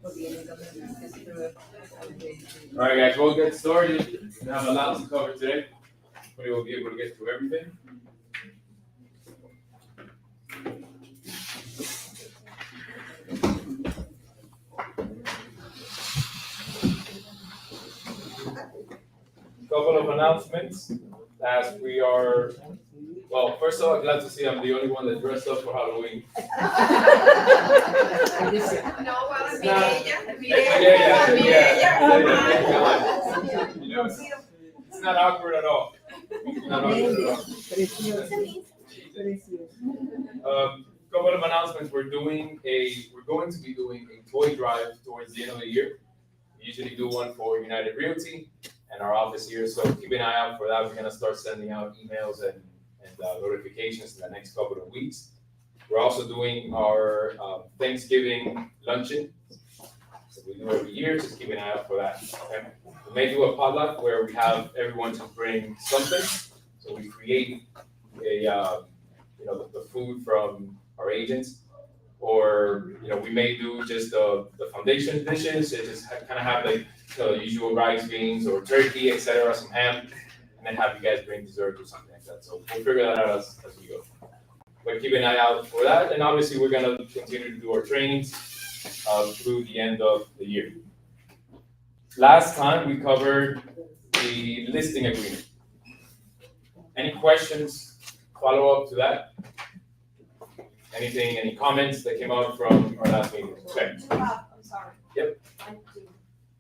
All right, guys, we'll get started. We have a lot to cover today. Hopefully, we'll be able to get through everything. Couple of announcements as we are. Well, first of all, glad to see I'm the only one that dressed up for Halloween. No, well, It's mire not- ella, You know, it's not awkward at all. It's not awkward at all. Couple of announcements. We're going to be doing a toy drive towards the end of the year. We usually do one for United Realty and our office here, so keep an eye out for that. We're gonna start sending out emails and notifications in the next couple of weeks. We're also doing our Thanksgiving luncheon. So we do every year, just keep an eye out for that. Okay? We may do a potluck where we have everyone to bring something. So we create the food from our agents, or we may do just the foundation dishes. It just kind of have like the usual rice, beans, or turkey, etc., some ham, and then have you guys bring dessert or something like that. So we'll figure that out as we go. But keep an eye out for that, and obviously we're gonna continue to do our trainings through the end of the year. Last time we covered the listing agreement. Any questions, follow up to that? Anything, any comments that came out from our last meeting? Okay. I'm sorry. Yep. I do.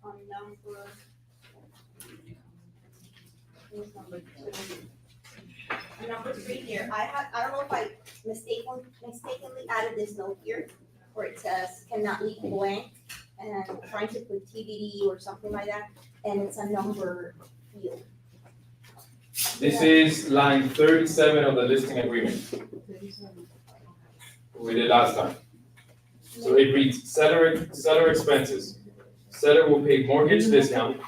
On number 2. Number 3 here, I don't know if I mistakenly added this note here, where it says cannot leave blank, and I'm trying to put TBD or something like that, and it's a number field. This is line 37 of the listing agreement. We did last time. So it reads, seller expenses. Seller will pay mortgage discount,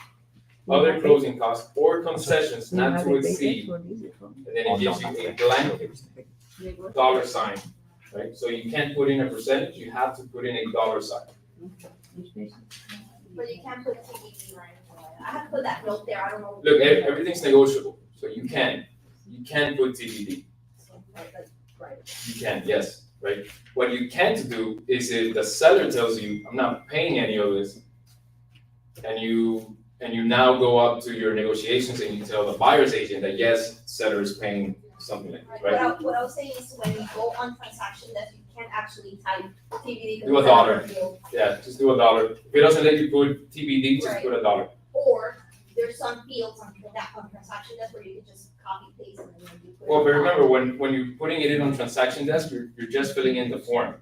other closing costs, or concessions not to exceed. And then it gives you a blank dollar sign, right? So you can't put in a percentage, you have to put in a dollar sign. But you can't put TBD or anything like that. I have to put that note there, I don't know. Look, everything's negotiable, so you can put TBD. Right. You can, yes, right? What you can't do is if the seller tells you, I'm not paying any of this, and you now go up to your negotiations and you tell the buyer's agent that yes, seller is paying something like this, right? What I was saying is when you go on transaction that you can't actually type TBD. Do a dollar. Yeah, just do a dollar. If it doesn't let you put TBD, just Right. put a dollar. Or there's some fields on transaction desk where you can just copy paste and then you put. Well, but remember, when you're putting it in on transaction desk, you're just filling in the form,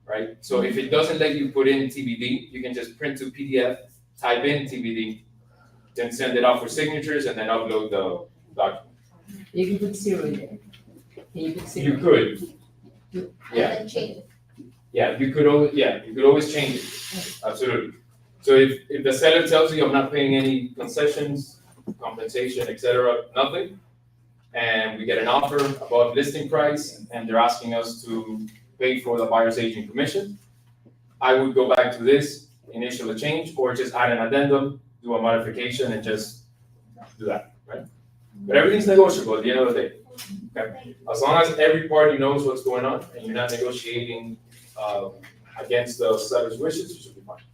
right? So if it doesn't let you put in TBD, you can just print to PDF, type in TBD, then send it off for signatures, and then upload the document. You can put 0 in there. Can you put 0? You could, And yeah. then change it. Yeah, you could always change it, absolutely. So if the seller tells you I'm not paying any concessions, compensation, etc., nothing, and we get an offer above listing price, and they're asking us to pay for the buyer's agent commission, I would go back to this, initial a change, or just add an addendum, do a modification, and just do that, right? But everything's negotiable at the end of the day. Okay? As long as every party knows what's going on, and you're not negotiating against the seller's wishes, you should be fine.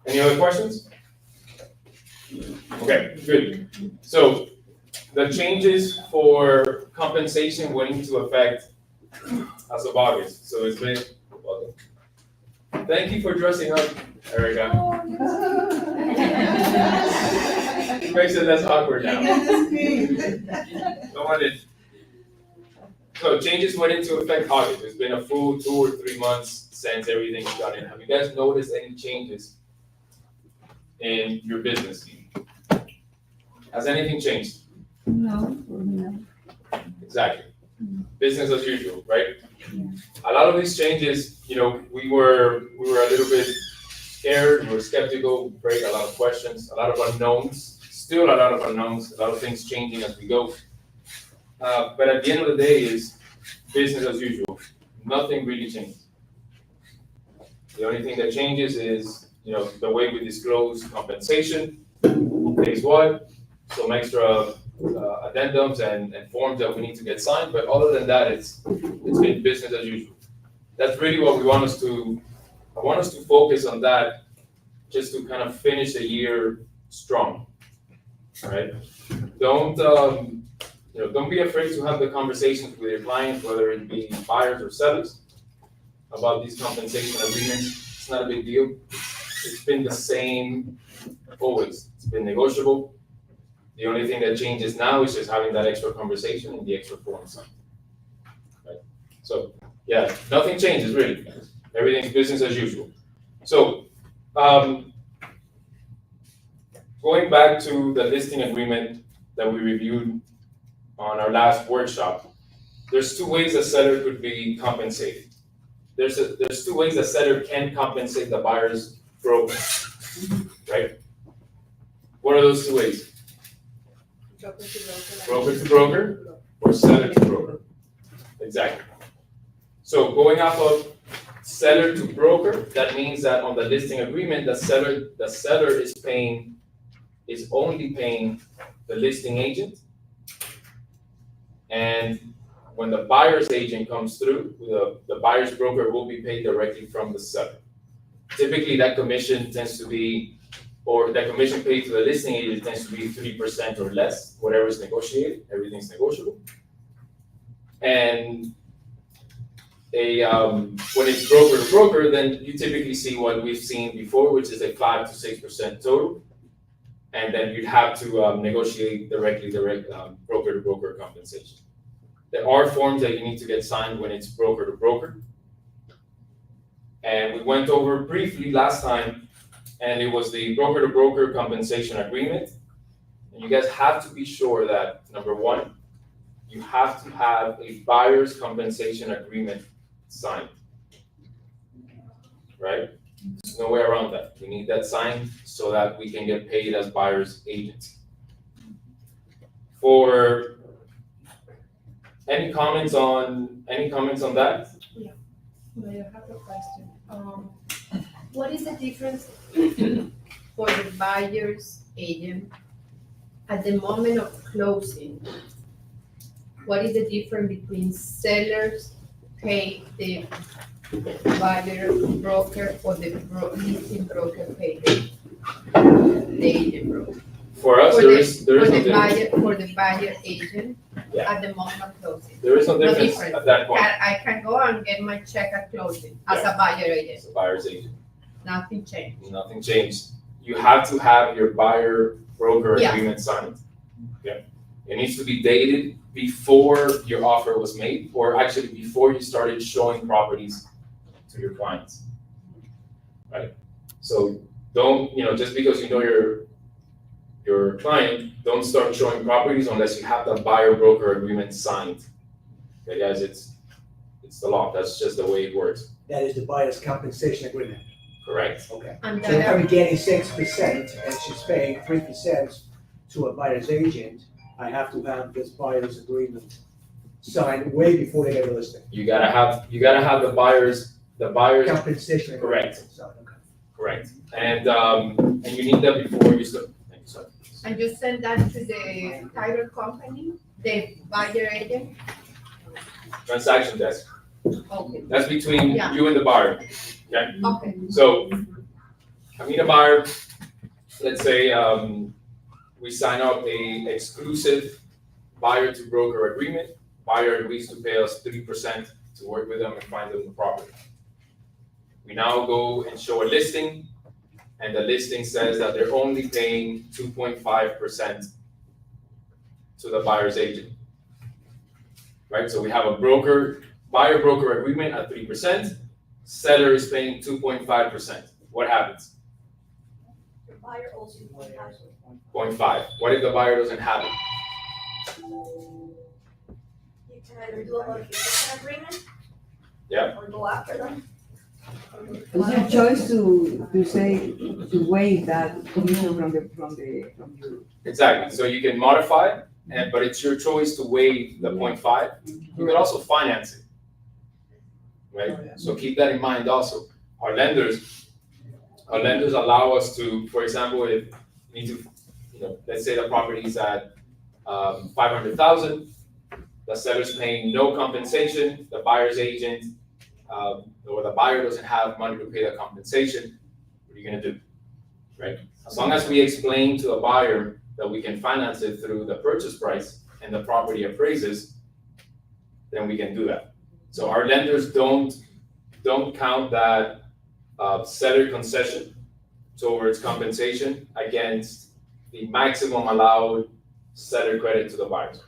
Any other questions? Okay, good. So the changes for compensation went into effect as of August. So it's been, thank you for dressing up, Erica. It makes it less awkward now. Don't want it. So changes went into effect August. It's been a full 2 or 3 months since everything's done in. Have you guys noticed any changes in your business? Has anything changed? No. Exactly. Business as usual, right? A lot of these changes, we were a little bit scared, we were skeptical, right? A lot of questions, a lot of unknowns, still a lot of unknowns, a lot of things changing as we go. But at the end of the day is business as usual. Nothing really changed. The only thing that changes is, the way we disclose compensation, phase one, some extra addendums and forms that we need to get signed, but other than that, it's been business as usual. That's really what I want us to focus on that, just to kind of finish the year strong, all right? Don't be afraid to have the conversations with your clients, whether it be buyers or sellers, about these compensation agreements. It's not a big deal. It's been the same always. It's been negotiable. The only thing that changes now is just having that extra conversation and the extra form signed. Right? So, yeah, nothing changes really. Everything's business as usual. So, going back to the listing agreement that we reviewed on our last workshop, there's two ways a seller could be compensated. There's two ways a seller can compensate the buyer's broker, right? What are those two ways? Broker to broker or seller to broker? Exactly. So going off of seller to broker, that means that on the listing agreement, the seller is only paying the listing agent. And when the buyer's agent comes through, the buyer's broker will be paid directly from the seller. Typically, that commission tends to be, or that commission paid to the listing agent tends to be 3% or less, whatever is negotiated, everything's negotiable. And when it's broker to broker, then you typically see what we've seen before, which is a 5 to 6% total. And then you'd have to negotiate direct broker to broker compensation. There are forms that you need to get signed when it's broker to broker. And we went over briefly last time, and it was the broker to broker compensation agreement. And you guys have to be sure that, number one, you have to have a buyer's compensation agreement signed, right? There's no way around that. We need that signed so that we can get paid as buyer's agents. For any comments on that? I have a question. What is the difference for the buyer's agent at the moment of closing? What is the difference between sellers pay the buyer broker or the listing broker pay the agent broker? For us, there is no difference. For the buyer agent Yeah. at the moment of closing. There is no No difference difference. at that point. I can go and get my check at closing as a buyer agent. It's a buyer's agent. Nothing changed. Nothing changed. You have to have your buyer broker Yeah. agreement signed. Yeah. It needs to be dated before your offer was made, or actually before you started showing properties to your clients. Right? So don't, just because you know your client, don't start showing properties unless you have the buyer broker agreement signed. Okay, guys, it's the law. That's just the way it works. That is the buyer's compensation agreement. Correct. Okay. And So if that I'm getting 6% and she's paying 3% to a buyer's agent, I have to have this buyer's agreement signed way before they get a listing. You gotta have the buyer's Compensation agreement. Correct. signed, okay. correct. And you need that before you start. Thank you, sir. And you send that to the title company, the buyer agent? Transaction desk. Okay, That's between Yeah. you and the buyer. okay. So, I meet a buyer, let's say, we sign up a exclusive buyer to broker agreement. Buyer agrees to pay us 3% to work with them and find them the property. We now go and show a listing, and the listing says that they're only paying 2.5% to the buyer's agent. Right, so we have a buyer broker agreement at 3%, seller is paying 2.5%. What happens? The buyer owes you 1,000. 0.5. What if the buyer doesn't have it? You can either do a modification agreement. Yeah. Or go after them. It's your choice to waive that commission from you. Exactly, so you can modify, but it's your choice to waive the 0.5. You can also finance it. Right, so keep that in mind also. our lenders allow us to, for example, if we need to, let's say the property is at 500,000, the seller's paying no compensation, the buyer's agent, or the buyer doesn't have money to pay the compensation, what are you gonna do, right? As long as we explain to the buyer that we can finance it through the purchase price and the property appraises, then we can do that. So our lenders don't count that seller concession towards compensation against the maximum allowed seller credit to the buyers.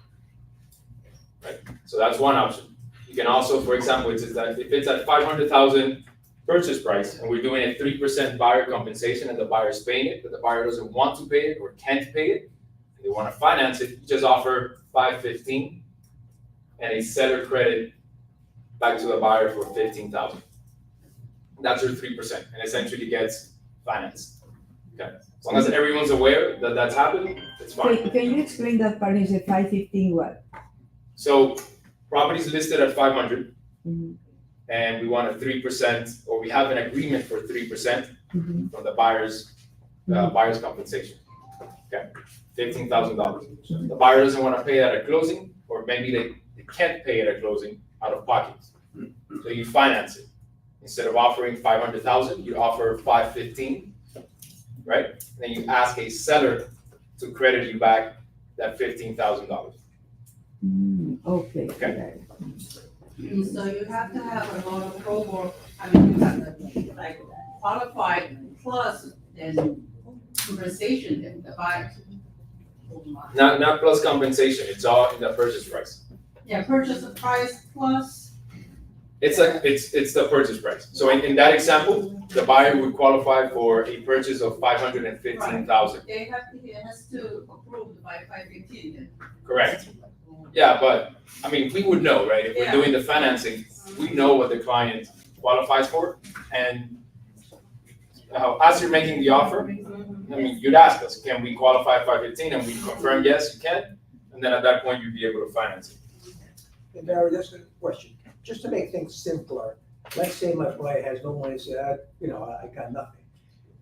Right, so that's one option. You can also, for example, if it's at 500,000 purchase price and we're doing a 3% buyer compensation and the buyer's paying it, but the buyer doesn't want to pay it or can't pay it, and they want to finance it, you just offer 515 and a seller credit back to the buyer for 15,000. That's your 3%, and essentially gets financed. Okay, as long as everyone's aware that that's happening, it's fine. Can you explain that part in the 515 what? So property's listed at 500, Mhm. and we want a 3%, or we have an agreement for 3% Mhm. from the buyer's compensation. Okay, $15,000. The buyer doesn't want to pay that at closing, or maybe they can't pay it at closing out of pocket. So you finance it. Instead of offering 500,000, you offer 515, right? Then you ask a seller to credit you back that $15,000. Okay. Okay. So you have to have a lot of pro bono, I mean, you have to like qualified plus then compensation then the buyer. Not plus compensation, it's all in the purchase price. Yeah, purchase price plus, It's the purchase price. So in that example, the buyer would qualify for a purchase of 515,000. they have to, it has to approve by 515 then. Correct. Yeah, but, I mean, we would know, right? If we're Yeah. doing the financing, we know what the client qualifies for. And as you're making the offer, I mean, you'd ask us, can we qualify 515? And we confirm, yes, you can. And then at that point, you'd be able to finance it. And Barry, that's a question. Just to make things simpler, let's say my client has no money, say, I got nothing.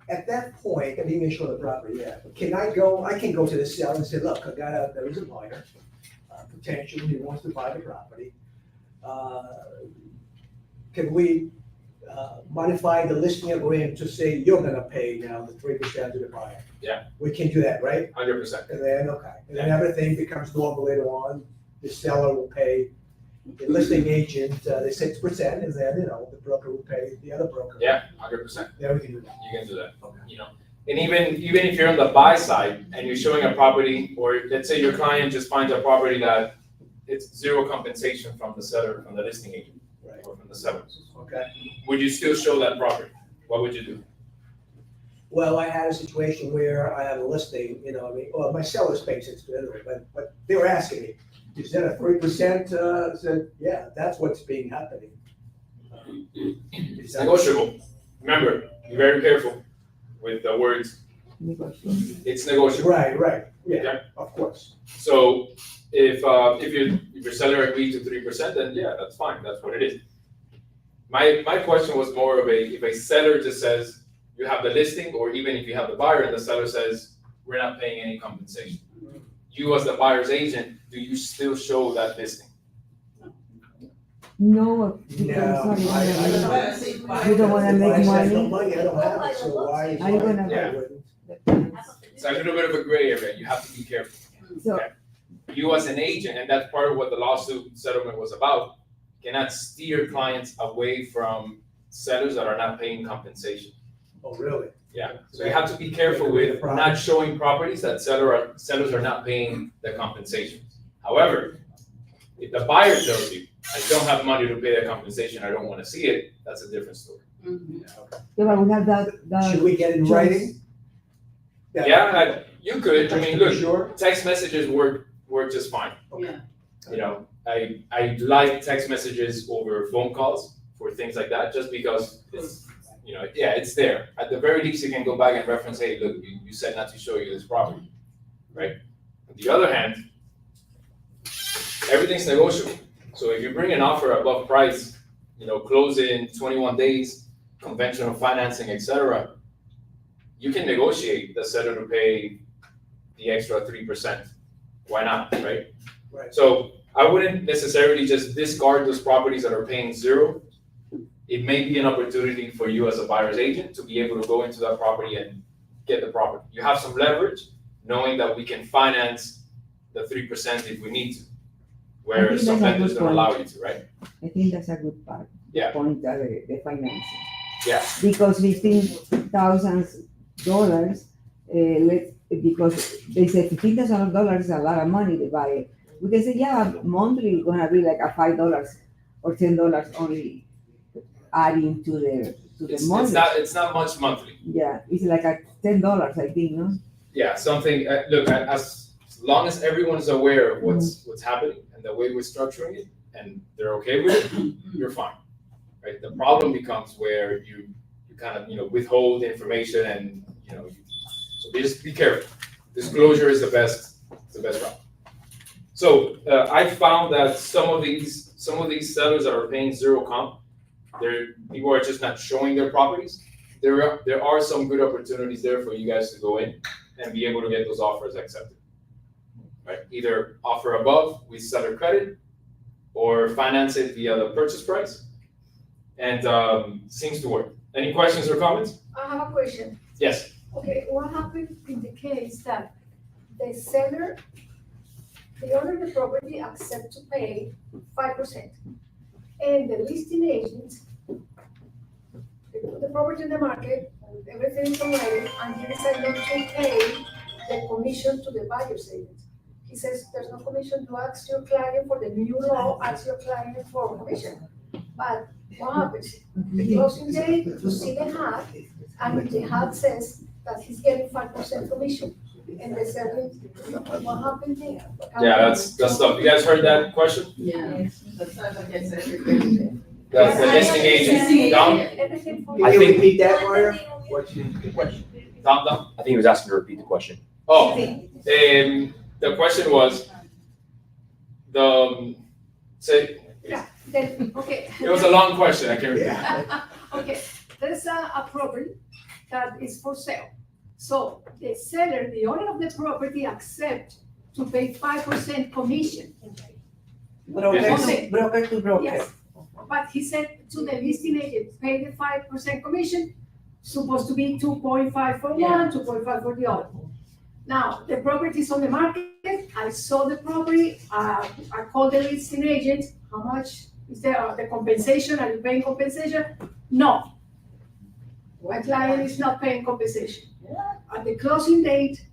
At that point, and even show the property, yeah, but I can go to the seller and say, look, there is a buyer, potentially, he wants to buy the property. Can we modify the listing agreement to say you're gonna pay now the 3% to the buyer? Yeah. We can do that, right? 100%. And then, okay, and then everything becomes normal later on, the seller will pay the listing agent, the 6%, and then, the broker will pay the other broker. Yeah, 100%. Then we can do that. You can do that. Okay. And even if you're on the buy side and you're showing a property, or let's say your client just finds a property that it's zero compensation from the seller, from the listing agent, Right. or from the seller, Okay. would you still show that property? What would you do? Well, I had a situation where I had a listing, well, my seller's paying 6%, but they were asking me, is that a 3%? I said, yeah, that's what's being happening. It's negotiable. Remember, be very careful with the words, Negotiation. it's negotiable. Right, yeah, Okay. of course. So if your seller agrees to 3%, then yeah, that's fine, that's what it is. My question was more of if a seller just says, you have the listing, or even if you have the buyer and the seller says, we're not paying any compensation. You as the buyer's agent, do you still show that listing? No, because No, you don't wanna If I make said no money. money, I don't have it, so why? Are you gonna- I wouldn't. It's a little bit of a gray area, you have to be careful. So, You as an agent, and that's part of what the lawsuit settlement was about, cannot steer clients away from sellers that are not paying compensation. Oh, really? Yeah, so you have to be careful with not showing properties that sellers are not paying the compensation. However, if the buyer tells you, I don't have money to pay the compensation, I don't wanna see it, that's a different story. yeah, but we have that, Should we get in writing? Yeah, you could, I mean, look, Sure. text messages work just fine. Yeah. I like text messages over phone calls for things like that, just because it's, it's there. At the very least, you can go back and reference, hey, look, you said not to show you this property, right? On the other hand, everything's negotiable. So if you bring an offer above price, close in 21 days, conventional financing, etc., you can negotiate the seller to pay the extra 3%. Why not, right? Right. So I wouldn't necessarily just discard those properties that are paying zero. It may be an opportunity for you as a buyer's agent to be able to go into that property and get the property. You have some leverage, knowing that we can finance the 3% if we need to, I where think some that's a vendors good don't point. allow you to, right? I think that's a good part. Yeah. Point, the financing. Yeah. Because $15,000, because they say $15,000 is a lot of money to buy it. We can say, yeah, monthly it's gonna be like a $5 or $10 only adding to the It's monthly. it's not much monthly. Yeah, it's like a $10, I think, no? Yeah, something, look, as long as everyone's aware of what's happening and the way we're structuring it, and they're okay with it, you're fine, right? The problem becomes where you kind of, withhold information and, so just be careful. Disclosure is the best route. So, I found that some of these sellers that are paying zero comp, people are just not showing their properties. There are some good opportunities there for you guys to go in and be able to get those offers accepted. Right? Either offer above with seller credit or finance it via the purchase price. And seems to work. Any questions or comments? I have a question. Yes. Okay, what happened in the case that the seller, the owner of the property accept to pay 5%, and the listing agent, they put the property in the market, everything is already, and he decided not to pay the commission to the buyer's agent. He says, there's no commission, you ask your client for the new law, ask your client for commission. But what happens? The closing date, you see the hat, and the hat says that he's getting 5% commission. And the seller, what happened there? Yeah, that's tough. You guys heard that question? Yeah. That's not like I said, everybody. That's the listing agent. Dom? Everything for. Can I you think- repeat that, Mario? What's the question? Dom? I think he was asking to repeat the question. Oh, the question was, Then, okay. it was a long question, I can't repeat. Yeah. Okay, there's a property that is for sale. So the seller, the owner of the property accept to pay 5% commission. Broker to broker. Yes, but he said to the listing agent, pay the 5% commission, supposed to be 2.5 for one, 2.5 for the other. Now, the property is on the market, I saw the property, I called the listing agent, how much is the compensation, are you paying compensation? No. My client is not paying compensation. At the closing date,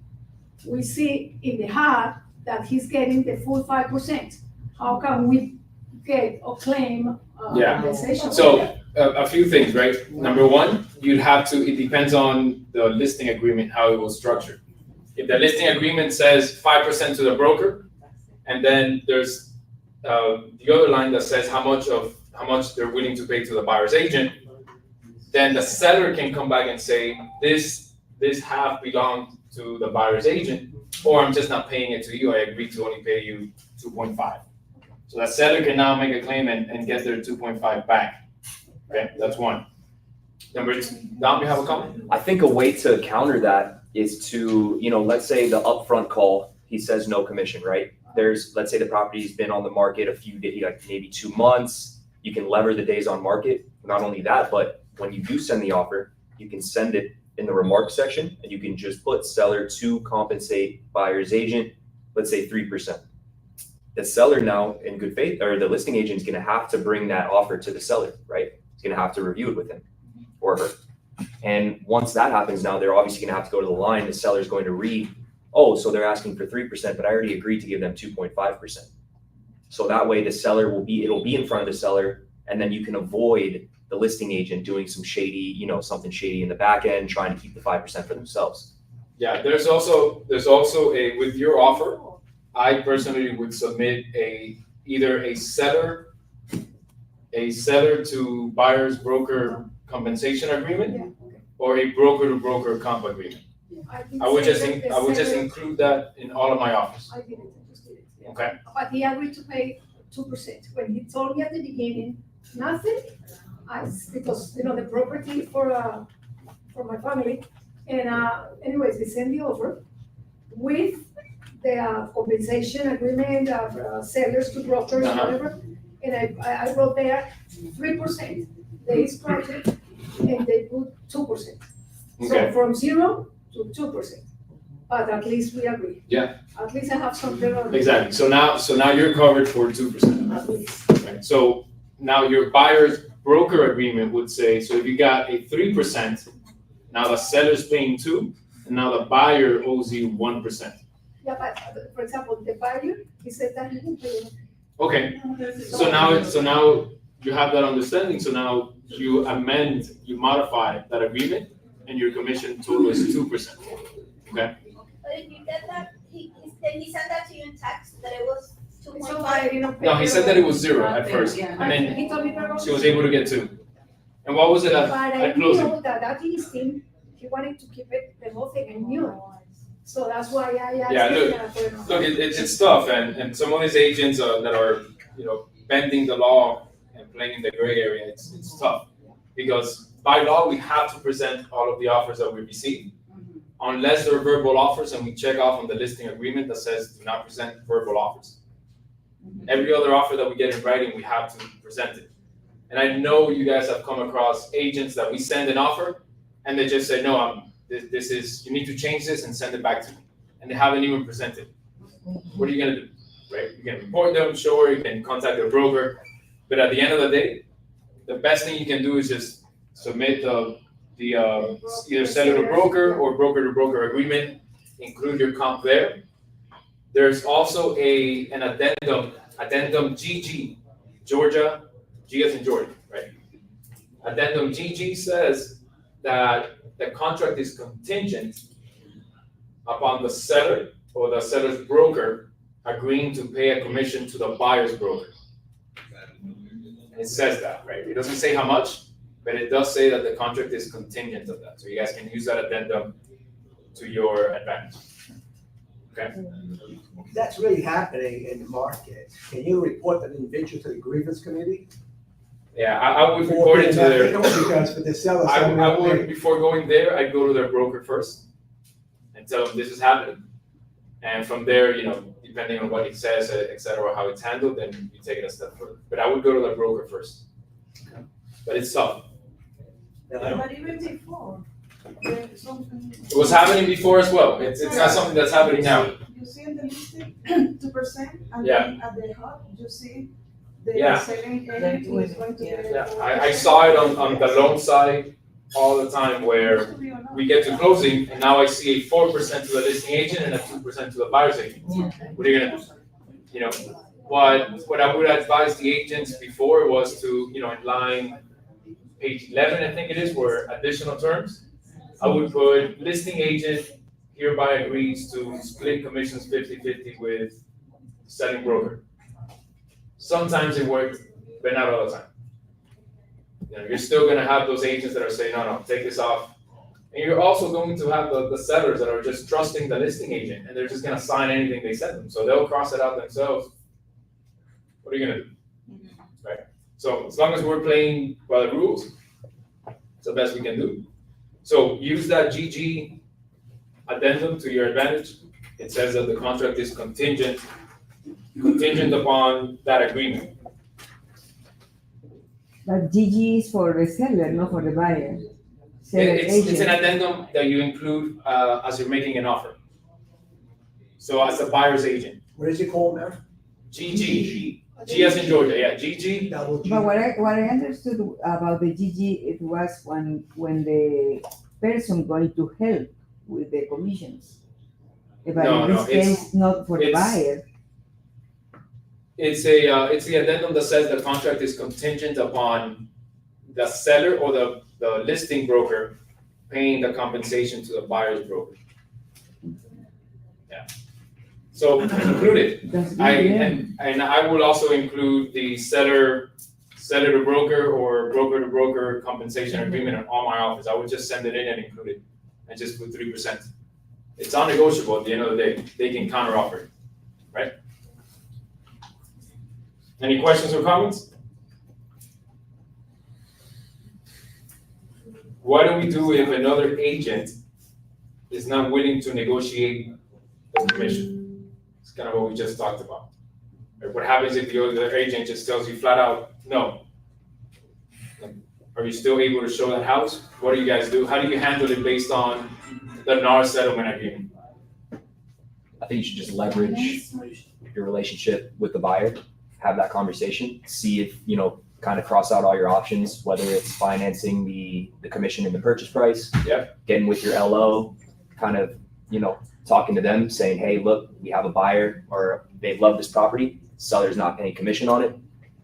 we see in the hat that he's getting the full 5%. How can we get or claim Yeah. compensation? So, a few things, right? Number one, it depends on the listing agreement, how it was structured. If the listing agreement says 5% to the broker, and then there's the other line that says how much they're willing to pay to the buyer's agent, then the seller can come back and say, this half belonged to the buyer's agent, or I'm just not paying it to you, I agreed to only pay you 2.5. So the seller can now make a claim and get their 2.5 back. Okay, that's one. Number two, Dom, you have a comment? I think a way to counter that is to, let's say the upfront call, he says no commission, right? Let's say the property's been on the market a few days, like maybe 2 months. You can lever the days on market. Not only that, but when you do send the offer, you can send it in the remarks section and you can just put seller to compensate buyer's agent, let's say 3%. The seller now, in good faith, or the listing agent is gonna have to bring that offer to the seller, right? He's gonna have to review it with him or her. And once that happens, now they're obviously gonna have to go to the line, the seller's going to read, oh, so they're asking for 3%, but I already agreed to give them 2.5%. So that way the seller it'll be in front of the seller, and then you can avoid the listing agent doing some shady, something shady in the back end, trying to keep the 5% for themselves. Yeah, there's also with your offer, I personally would submit either a seller to buyer's broker compensation agreement, Yeah, okay. or a broker to broker comp agreement. did I would say just that the I would just seller- include that in all of my offers. I did it, I just did it. Yeah. Okay. But he agreed to pay 2%. When he told me at the beginning, nothing, because, the property for my family, and, anyways, they send the offer with the compensation agreement of sellers to brokers, Uh-huh. whatever, and I wrote there 3%, they scratched it, and they put 2%. So Okay, from 0 to 2%, but at least we agree. Yeah. At least I have something on. exactly. So now you're covered for 2%. At least. Right, so now your buyer's broker agreement would say, so if you got a 3%, now the seller's paying 2%, and now the buyer owes you 1%. Yeah, but for example, the buyer, he said that he will pay. Okay, so now you have that understanding, so now you modify that agreement, and your commission total is 2%. Okay, But if you get that, did he send that to you in text, that it was two point So five? no, he said that it was 0 at first, Yeah. and then He told me that. she was able to get 2. And what was it But at I closing? knew that listing, he wanted to keep it, the whole thing, I knew. So that's why I asked Yeah, him. and I put it on. Look, it's tough, and some of these agents that are, bending the law and playing in the gray area, it's tough. Because by law, we have to present all of the offers that we receive. Unless they're verbal offers and we check off on the listing agreement that says do not present verbal offers. Every other offer that we get in writing, we have to present it. And I know you guys have come across agents that we send an offer and they just say, no, this is, you need to change this and send it back to me. And they haven't even presented. What are you gonna do, right? You can report them, sure, you can contact their broker, but at the end of the day, the best thing you can do is just submit the either seller to broker or broker to broker agreement, include your comp there. There's also an addendum GG, Georgia, G as in Georgia, right? Addendum GG says that the contract is contingent upon the seller or the seller's broker agreeing to pay a commission to the buyer's broker. It says that, right? It doesn't say how much, but it does say that the contract is contingent of that. So you guys can use that addendum to your advantage. Okay? That's really happening in the market. Can you report that individual to the grievance committee? Yeah, I would report it to their, Because for the seller. I would, before going there, I'd go to their broker first and tell them this is happening. And from there, depending on what it says, et cetera, how it's handled, then you take it a step further. But I would go to the broker first. But it's tough. But even before, there's something. It was happening before as well. It's not something that's happening now. You see in the listing, 2%, and Yeah. then at the hub, you see the Yeah. selling agent is going to get. Yeah, I saw it on the loan side all the time where we get to closing and now I see a 4% to the listing agent and a 2% to the buyer's agent. What are you gonna do? What I would advise the agents before was to, in line page 11, I think it is, where additional terms, I would put listing agent hereby agrees to split commissions 50-50 with selling broker. Sometimes it worked, but not all the time. You're still gonna have those agents that are saying, no, take this off. And you're also going to have the sellers that are just trusting the listing agent and they're just gonna sign anything they send them. So they'll cross it out themselves. What are you gonna do? Right? So as long as we're playing by the rules, it's the best we can do. So use that GG addendum to your advantage. It says that the contract is contingent upon that agreement. But GG is for the seller, not for the buyer. Seller It's an agent. addendum that you include as you're making an offer. So as a buyer's agent, What is it called now? GG, G as in Georgia, yeah, GG. Double G. But what I understood about the GG, it was when the person going to help with the commissions. But No, in no, this case, not for the it's- buyer. It's the addendum that says the contract is contingent upon the seller or the listing broker paying the compensation to the buyer's broker. Yeah. So include it. That's good, I, yeah. and I will also include the seller to broker or broker to broker compensation agreement on all my offers. I would just send it in and include it and just put 3%. It's non-negotiable at the end of the day. They can counter offer it, right? Any questions or comments? what do we do if another agent is not willing to negotiate the commission? It's kind of what we just talked about. Like, what happens if the other agent just tells you flat out, no? Like, are you still able to show that house? What do you guys do? How do you handle it based on the NAR settlement agreement? I think you should just leverage your relationship with the buyer, have that conversation, see if, kind of cross out all your options, whether it's financing the commission in the purchase price. Yep. Getting with your LO, kind of, talking to them, saying, hey, look, we have a buyer, or they love this property, seller's not paying commission on it.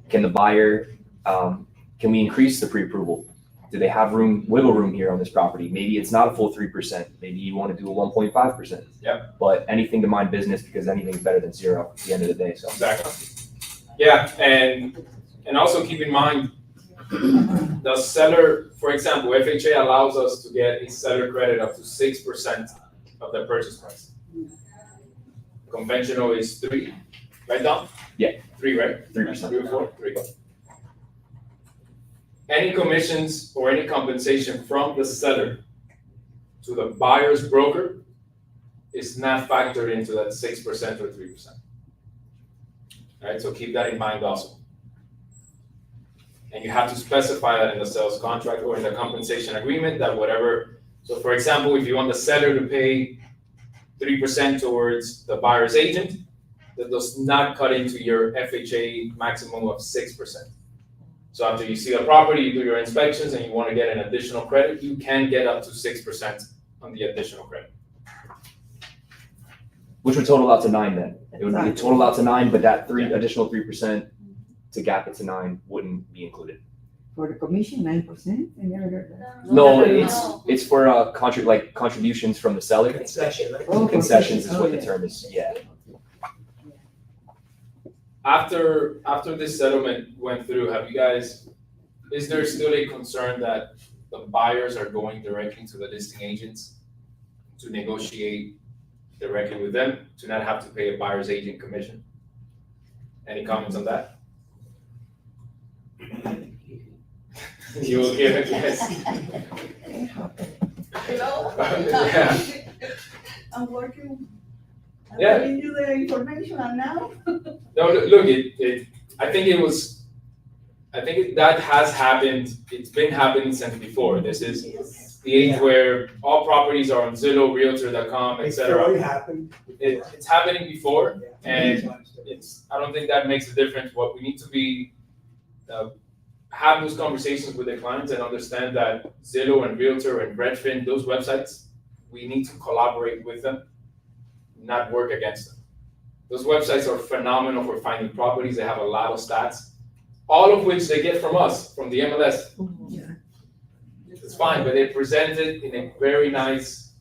Can the buyer, can we increase the pre-approval? Do they have wiggle room here on this property? Maybe it's not a full 3%. Maybe you want to do a 1.5%. Yep. But anything to mind business, because anything's better than zero at the end of the day, so. Exactly. Yeah, and also keep in mind, the seller, for example, FHA allows us to get a seller credit up to 6% of the purchase price. Conventional is 3, right, Dom? Yeah. 3, right? 3%. 3 or 4? 3. Any commissions or any compensation from the seller to the buyer's broker is not factored into that 6% or 3%. All right, so keep that in mind also. And you have to specify that in the sales contract or in the compensation agreement that whatever, so for example, if you want the seller to pay 3% towards the buyer's agent, that does not cut into your FHA maximum of 6%. So after you see the property, you do your inspections and you want to get an additional credit, you can get up to 6% on the additional credit. Which would total out to 9 then. It would be a total out to 9, but that additional 3% to gap it to 9 wouldn't be included. For the commission, 9%? I never heard that. No, No. it's for contributions from the seller. Concession, right? Oh, Concessions is concession. what Oh, the yeah. term is, yeah. After this settlement went through, is there still a concern that the buyers are going directly to the listing agents to negotiate directly with them, to not have to pay a buyer's agent commission? Any comments on that? You will give it, yes. Hello? Yeah. I'm working. I'm Yeah. giving you the information and now. No, look, I think that has happened, it's been happening since before. This is the age where all properties are on Zillow, Realtor.com, et It's cetera. already happened. It's happening before, Yeah. and I don't think that makes a difference. What we need to be, have those conversations with the clients and understand that Zillow and Realtor and Redfin, those websites, we need to collaborate with them, not work against them. Those websites are phenomenal for finding properties. They have a lot of stats, all of which they get from us, from the MLS. Yeah. It's fine, but they present it in a very nice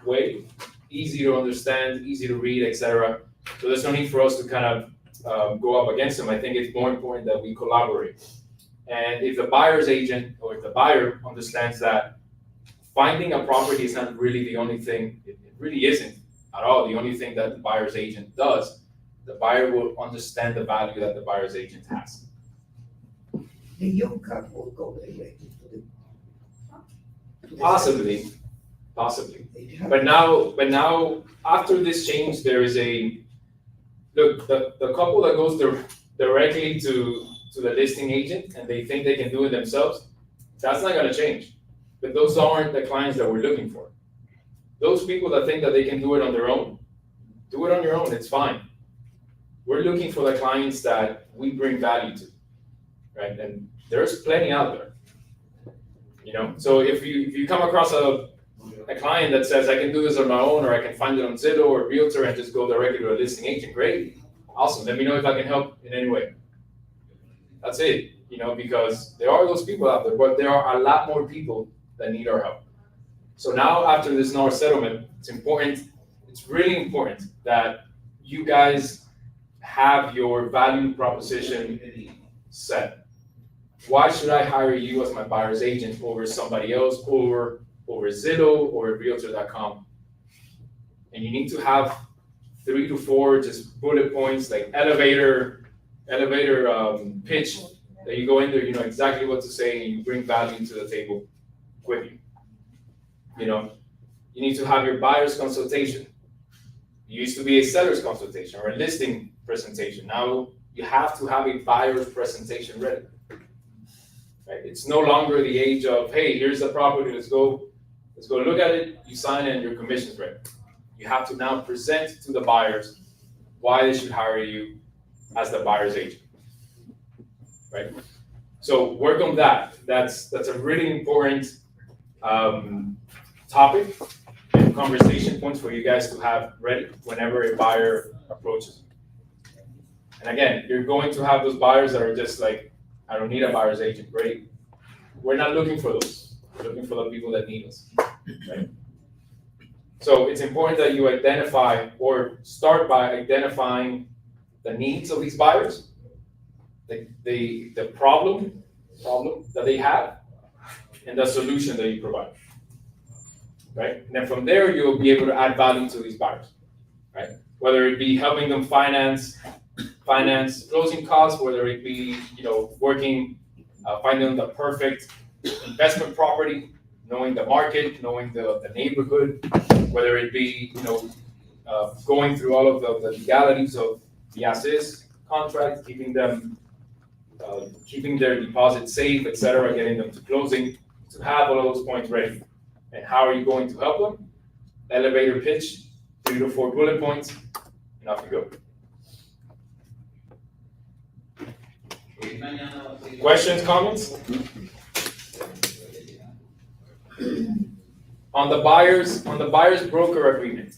way, easy to understand, easy to read, etc. So there's no need for us to kind of go up against them. I think it's more important that we collaborate. And if the buyer's agent or if the buyer understands that finding a property is not really the only thing, it really isn't at all the only thing that the buyer's agent does, the buyer will understand the value that the buyer's agent has. The young couple go away. Possibly. But now, after this change, there is the couple that goes directly to the listing agent and they think they can do it themselves, that's not gonna change. But those aren't the clients that we're looking for. Those people that think that they can do it on their own, do it on your own, it's fine. We're looking for the clients that we bring value to, right? And there's plenty out there. So if you come across a client that says, I can do this on my own, or I can find it on Zillow or Realtor and just go directly to a listing agent, great, awesome, let me know if I can help in any way. That's it, because there are those people out there, but there are a lot more people that need our help. So now after this NAR settlement, it's really important that you guys have your value proposition set. Why should I hire you as my buyer's agent over somebody else, over Zillow or Realtor.com? And you need to have 3 to 4 just bullet points, like elevator pitch, that you go in there, you know exactly what to say and you bring value to the table. with you. You know, you need to have your buyer's consultation. It used to be a seller's consultation or a listing presentation. Now you have to have a buyer's presentation ready. Right? It's no longer the age of, hey, here's the property, let's go look at it, you sign it, and your commission's ready. You have to now present to the buyers why they should hire you as the buyer's agent. Right? So work on that. That's a really important topic and conversation points for you guys to have ready whenever a buyer approaches. And again, you're going to have those buyers that are just like, I don't need a buyer's agent, great. We're not looking for those. We're looking for the people that need us, right? So it's important that you identify or start by identifying the needs of these buyers, the problem that they have, and the solution that you provide, right? And then from there, you'll be able to add value to these buyers, right? Whether it be helping them finance closing costs, whether it be, working, finding the perfect investment property, knowing the market, knowing the neighborhood, whether it be, going through all of the legalities of the as-is contract, keeping their deposit safe, et cetera, getting them to closing, to have all of those points ready. And how are you going to help them? Elevator pitch, 3 to 4 bullet points, and off you go. Questions, comments? On the buyer's broker agreement,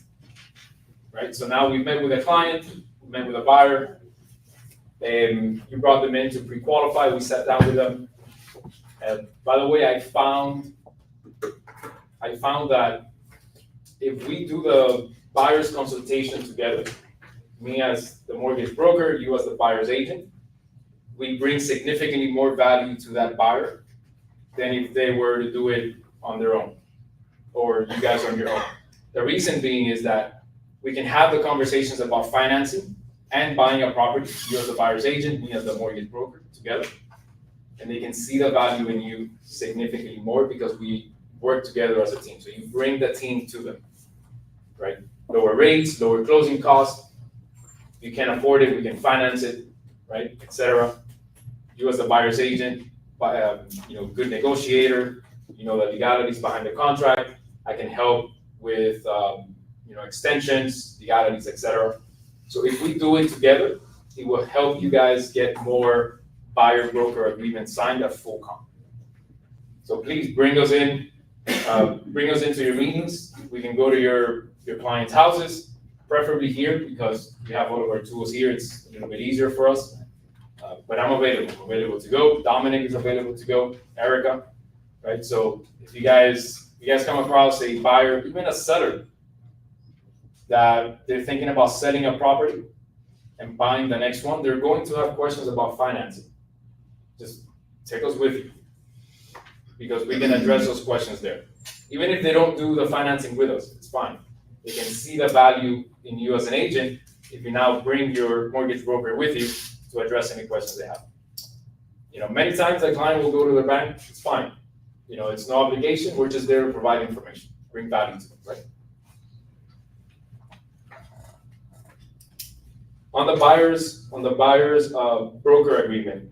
right? So now we've met with a client, we met with a buyer, and you brought them in to pre-qualify, we sat down with them. By the way, I found that if we do the buyer's consultation together, me as the mortgage broker, you as the buyer's agent, we bring significantly more value to that buyer than if they were to do it on their own, or you guys on your own. The reason being is that we can have the conversations about financing and buying a property, you as the buyer's agent, me as the mortgage broker, together. And they can see the value in you significantly more because we work together as a team. So you bring the team to them, right? Lower rates, lower closing costs. If you can't afford it, we can finance it, right, et cetera. You as the buyer's agent, good negotiator, the legalities behind the contract. I can help with, extensions, legalities, et cetera. So if we do it together, it will help you guys get more buyer-broker agreements signed at full comp. So please bring us in, bring us into your meetings. We can go to your clients' houses, preferably here because we have all of our tools here. It's a little bit easier for us. But I'm available to go. Dominic is available to go. Erica, right? So if you guys come across a buyer, even a seller, that they're thinking about selling a property and buying the next one, they're going to have questions about financing. Just take us with you because we can address those questions there. Even if they don't do the financing with us, it's fine. They can see the value in you as an agent if you now bring your mortgage broker with you to address any questions they have. Many times the client will go to the bank, it's fine. It's no obligation, we're just there to provide information, bring value to them, right? On the buyer's broker agreement,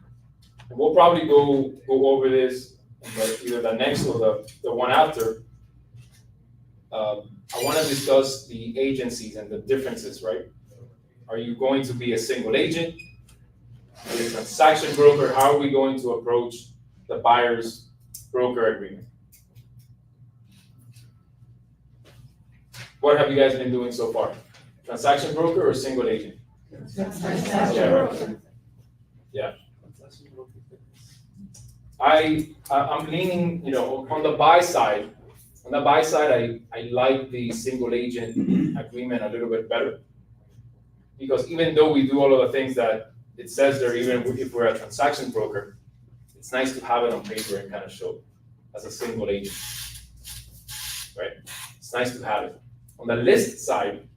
and we'll probably go over this in either the next or the one after. I want to discuss the agencies and the differences, right? Are you going to be a single agent? Are you a transaction broker? How are we going to approach the buyer's broker agreement? What have you guys been doing so far? Transaction broker or single agent? Yeah, right. Yeah. I'm leaning, on the buy side. On the buy side, I like the single agent agreement a little bit better. Because even though we do all of the things that it says there, even if we're a transaction broker, it's nice to have it on paper and kind of show as a single agent, right? It's nice to have it. On the list side,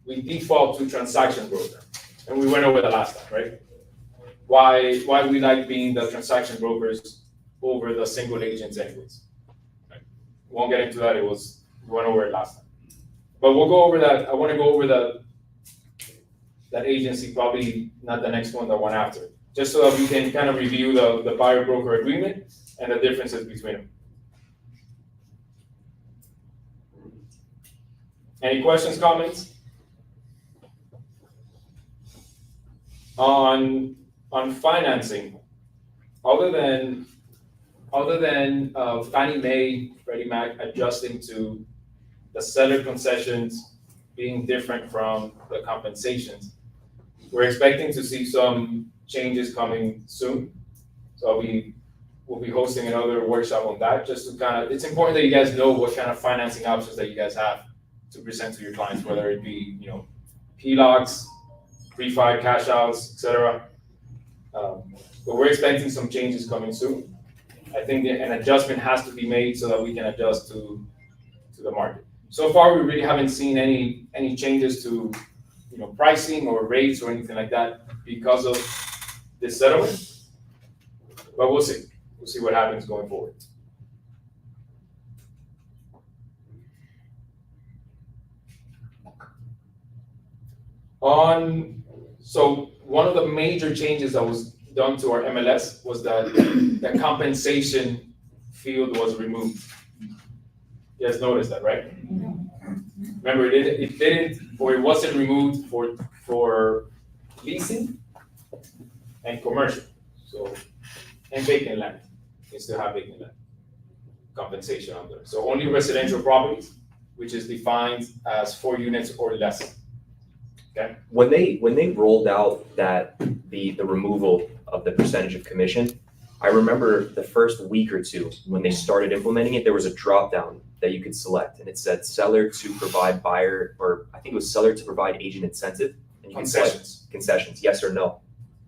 we default to transaction broker. And we went over the last time, right? Why we like being the transaction brokers over the single agents anyways. won't get into that, we went over it last time. But we'll go over that, I wanna go over that agency, probably not the next one, the one after, just so that we can kind of review the buyer broker agreement and the differences between them. Any questions, comments? On financing, other than Fannie Mae, Freddie Mac adjusting to the seller concessions being different from the compensations, we're expecting to see some changes coming soon. So we'll be hosting another workshop on that, just to kind of, it's important that you guys know what kind of financing options that you guys have to present to your clients, whether it be, HELOCs, refi, cash outs, et cetera. But we're expecting some changes coming soon. I think an adjustment has to be made so that we can adjust to the market. So far, we really haven't seen any changes to, pricing or rates or anything like that because of this settlement. But we'll see. We'll see what happens going forward. So one of the major changes that was done to our MLS was that the compensation field was removed. You guys noticed that, right? Remember, it wasn't removed for leasing and commercial, so, and vacant land. You still have vacant land compensation on there. So only residential properties, which is defined as 4 units or less. Okay. When they rolled out the removal of the percentage of commission, I remember the first week or two when they started implementing it, there was a drop down that you could select, and it said seller to provide buyer, or I think it was seller to provide agent incentive, and you can select concessions, yes or no.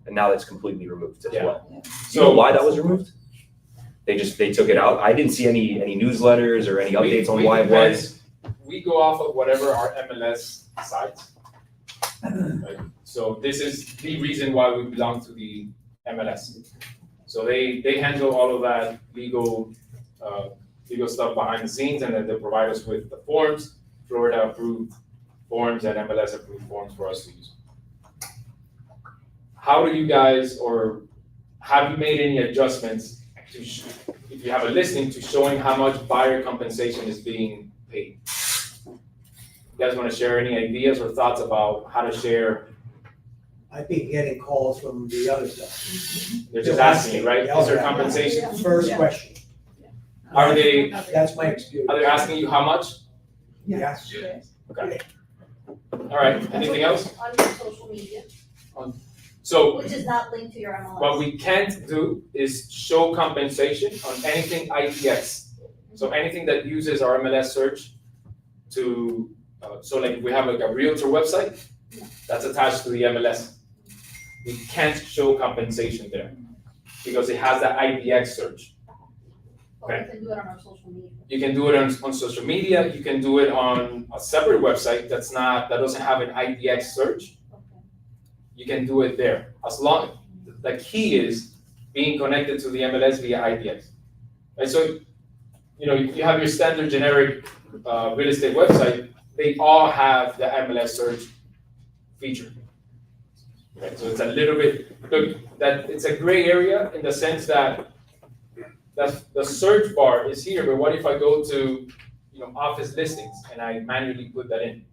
And now that's completely removed as well. Do you know why that was removed? They took it out. I didn't see any newsletters or any updates on why it was. We go off of whatever our MLS decides. Right? So this is the reason why we belong to the MLS. So they handle all of that legal stuff behind the scenes, and then they provide us with the forms, Florida approved forms and MLS approved forms for us to use. How do you guys, or have you made any adjustments to, if you have a listing, to showing how much buyer compensation is being paid? You guys want to share any ideas or thoughts about how to share? I've been getting calls from the other stuff. They're just asking you, right? Is there compensation? First question, Are they that's my experience. asking you how much? Yes. Okay. All right, anything else? On your social media, So which is not linked to your MLS. what we can't do is show compensation on anything ITX. So anything that uses our MLS search to, so like if we have like a realtor website, that's attached to the MLS. We can't show compensation there because it has that IDX search. But we can do it on our social media. You can do it on social media, you can do it on a separate website that doesn't have an IDX search. Okay. You can do it there. As long, the key is being connected to the MLS via IDX. Right, so, you have your standard generic real estate website, they all have the MLS search feature. Right, so it's a little bit, look, that it's a gray area in the sense that the search bar is here, but what if I go to, office listings and I manually put that in?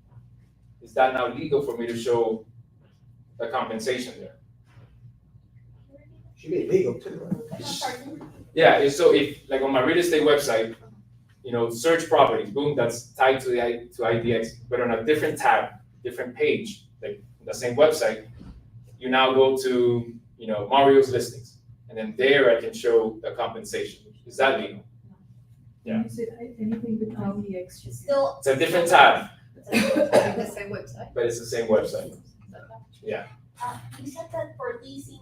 Is that now legal for me to show the compensation there? Should be legal too. I'm sorry. Yeah, so if, like on my real estate website, search properties, boom, that's tied to IDX, but on a different tab, different page, like the same website, you now go to, Mario's listings, and then there I can show the compensation. Is that legal? Yeah. You said anything with IDX. Still. It's a different tab, The same website. but it's the same website. You said that for leasing,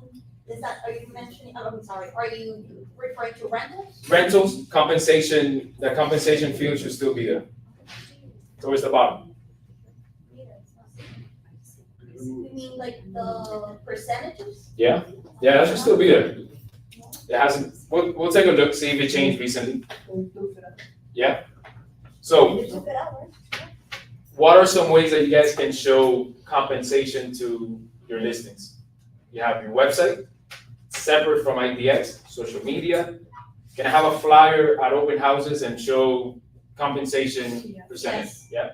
are you mentioning, I'm sorry, are you referring to rentals? Rentals, compensation, the compensation field should still be there, towards the bottom. You mean like the percentages? Yeah, that should still be there. It hasn't, we'll take a look, see if it changed recently. Yeah, So It's a good hour. what are some ways that you guys can show compensation to your listings? You have your website, separate from IDX, social media. Can I have a flyer at open houses and show compensation percentage? Yeah.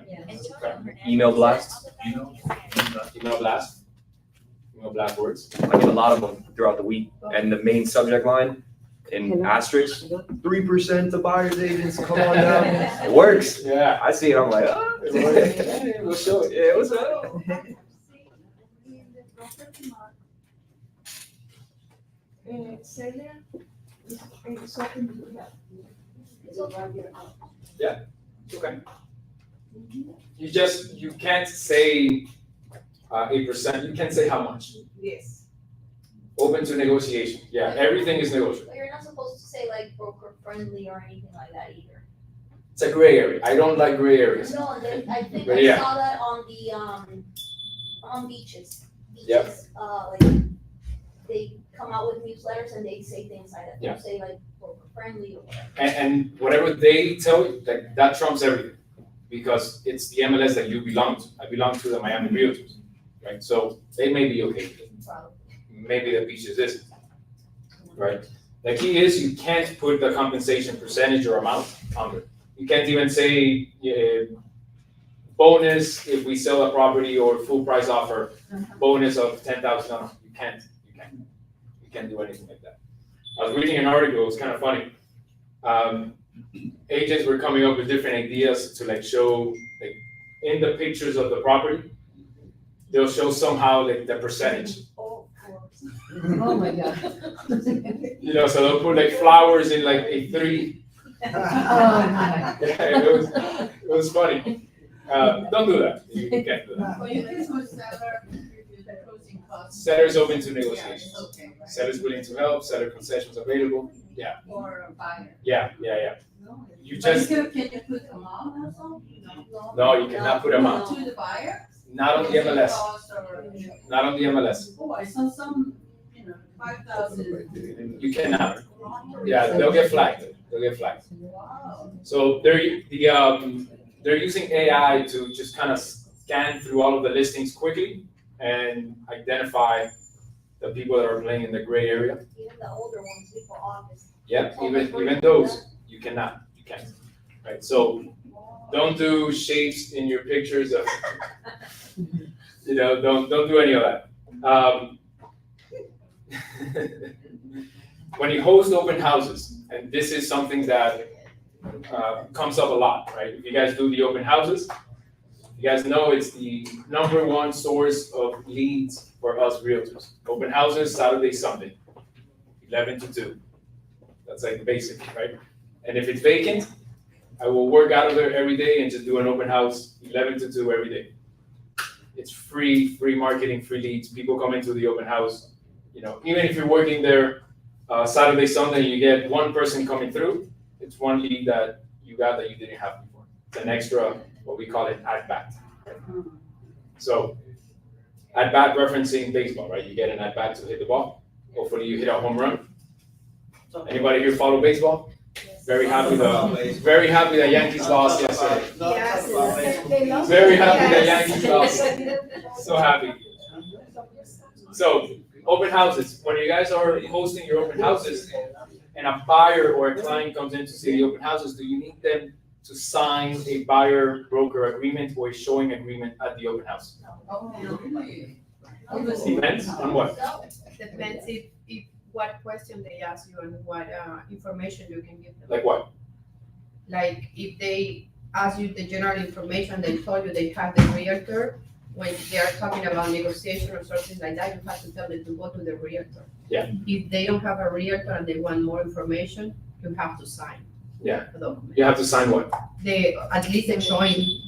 Okay. Email blast. Email blast. Email blast words. I get a lot of them throughout the week, and the main subject line in asterisk, 3% to buyers agents, come on down. It works. Yeah. I see it, I'm like, oh. We'll show it. Yeah, what's up? Okay. You can't say, 8%, you can't say how much. Yes. Open to negotiation. Yeah, everything is negotiable. But you're not supposed to say like broker friendly or anything like that either. It's a gray area. I don't like gray areas. No, I think But I yeah. saw that on beaches. Yep. Beaches, like, they come out with newsletters and they say things like that. Yeah. They'll say like broker friendly or whatever. And whatever they tell you, like, that trumps everything. Because it's the MLS that you belong to. I belong to the Miami Realtors, right? So they may be okay with it. Maybe the beaches isn't, right? The key is you can't put the compensation percentage or amount under. You can't even say, bonus if we sell a property or full price offer, bonus of $10,000. You can't do anything like that. I was reading an article, it was kind of funny. Agents were coming up with different ideas to like show, like, in the pictures of the property, they'll show somehow like the percentage. Oh, my God. You know, so they'll put like flowers in like a 3. Oh, my. Yeah, it was funny. Don't do that. You can't do that. Well, you can put seller, review the closing costs. Seller's open to negotiations. Yeah, okay, right. Seller's willing to help, seller concessions available. Or a buyer. Yeah. You But just, can you put amount also? no, you cannot put amount. To the buyer? Not on the MLS. Cost or- Not on the MLS. Oh, I saw some, 5,000. You cannot. Yeah, they'll get flagged. Wow. So they're using AI to just kind of scan through all of the listings quickly and identify the people that are playing in the gray area. Even the older ones before office. Yeah, even those, you can't, right? So don't do shapes in your pictures of, don't do any of that. When you host open houses, and this is something that comes up a lot, right? If you guys do the open houses, you guys know it's the #1 source of leads for us realtors. Open houses, Saturday, Sunday, 11 to 2. That's like basic, right? And if it's vacant, I will work out of there every day and just do an open house, 11 to 2 every day. It's free marketing, free leads. People come into the open house. Even if you're working there Saturday, Sunday, you get one person coming through. It's one lead that you got that you didn't have before. It's an extra, what we call it, at bat. So, at bat referencing baseball, right? You get an at bat to hit the ball. Hopefully, you hit a home run. Anybody here follow baseball? Very happy that Yankees lost yesterday. Yes. Very happy that Yankees lost. So happy. So, open houses. When you guys are hosting your open houses and a buyer or a client comes in to see the open houses, do you need them to sign a buyer broker agreement or a showing agreement at the open house? Oh, really? Depends on what? Depends if what question they ask you and what information you can give them. Like what? Like if they ask you the general information, they told you they have the realtor, when they are talking about negotiation or something like that, you have to tell them to go to the realtor. Yeah. If they don't have a realtor and they want more information, you have to sign. Yeah. The document. You have to sign what? At least the showing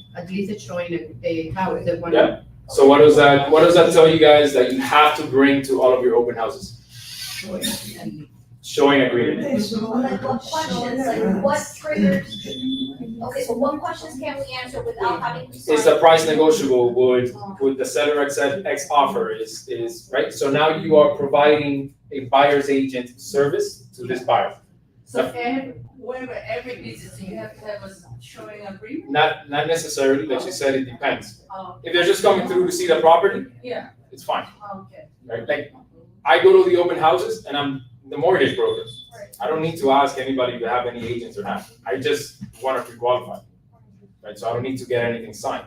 they have the one. Yeah. So what does that tell you guys that you have to bring to all of your open houses? Showing agreement. Like what questions, like what triggers, okay, so what questions can we answer without having to sign? Is the price negotiable? Would the seller accept X offer? Is right? So now you are providing a buyer's agent service to this buyer. So whoever, every business, you have to have a showing agreement? Not necessarily, like she said, it depends. Oh, If they're just coming through to see the property, yeah, it's fine, okay. right? Like, I go to the open houses and I'm the mortgage broker. I don't need to ask anybody to have any agents or not. I just want to pre-qualify, right? So I don't need to get anything signed.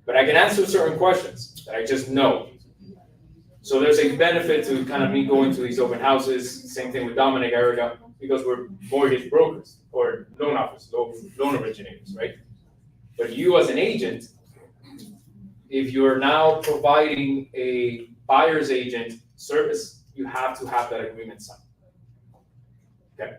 But I can answer certain questions that I just know. So there's a benefit to kind of me going to these open houses, same thing with Dominic, Erica, because we're mortgage brokers or loan officers, loan originators, right? But you as an agent, if you're now providing a buyer's agent service, you have to have that agreement signed. Okay?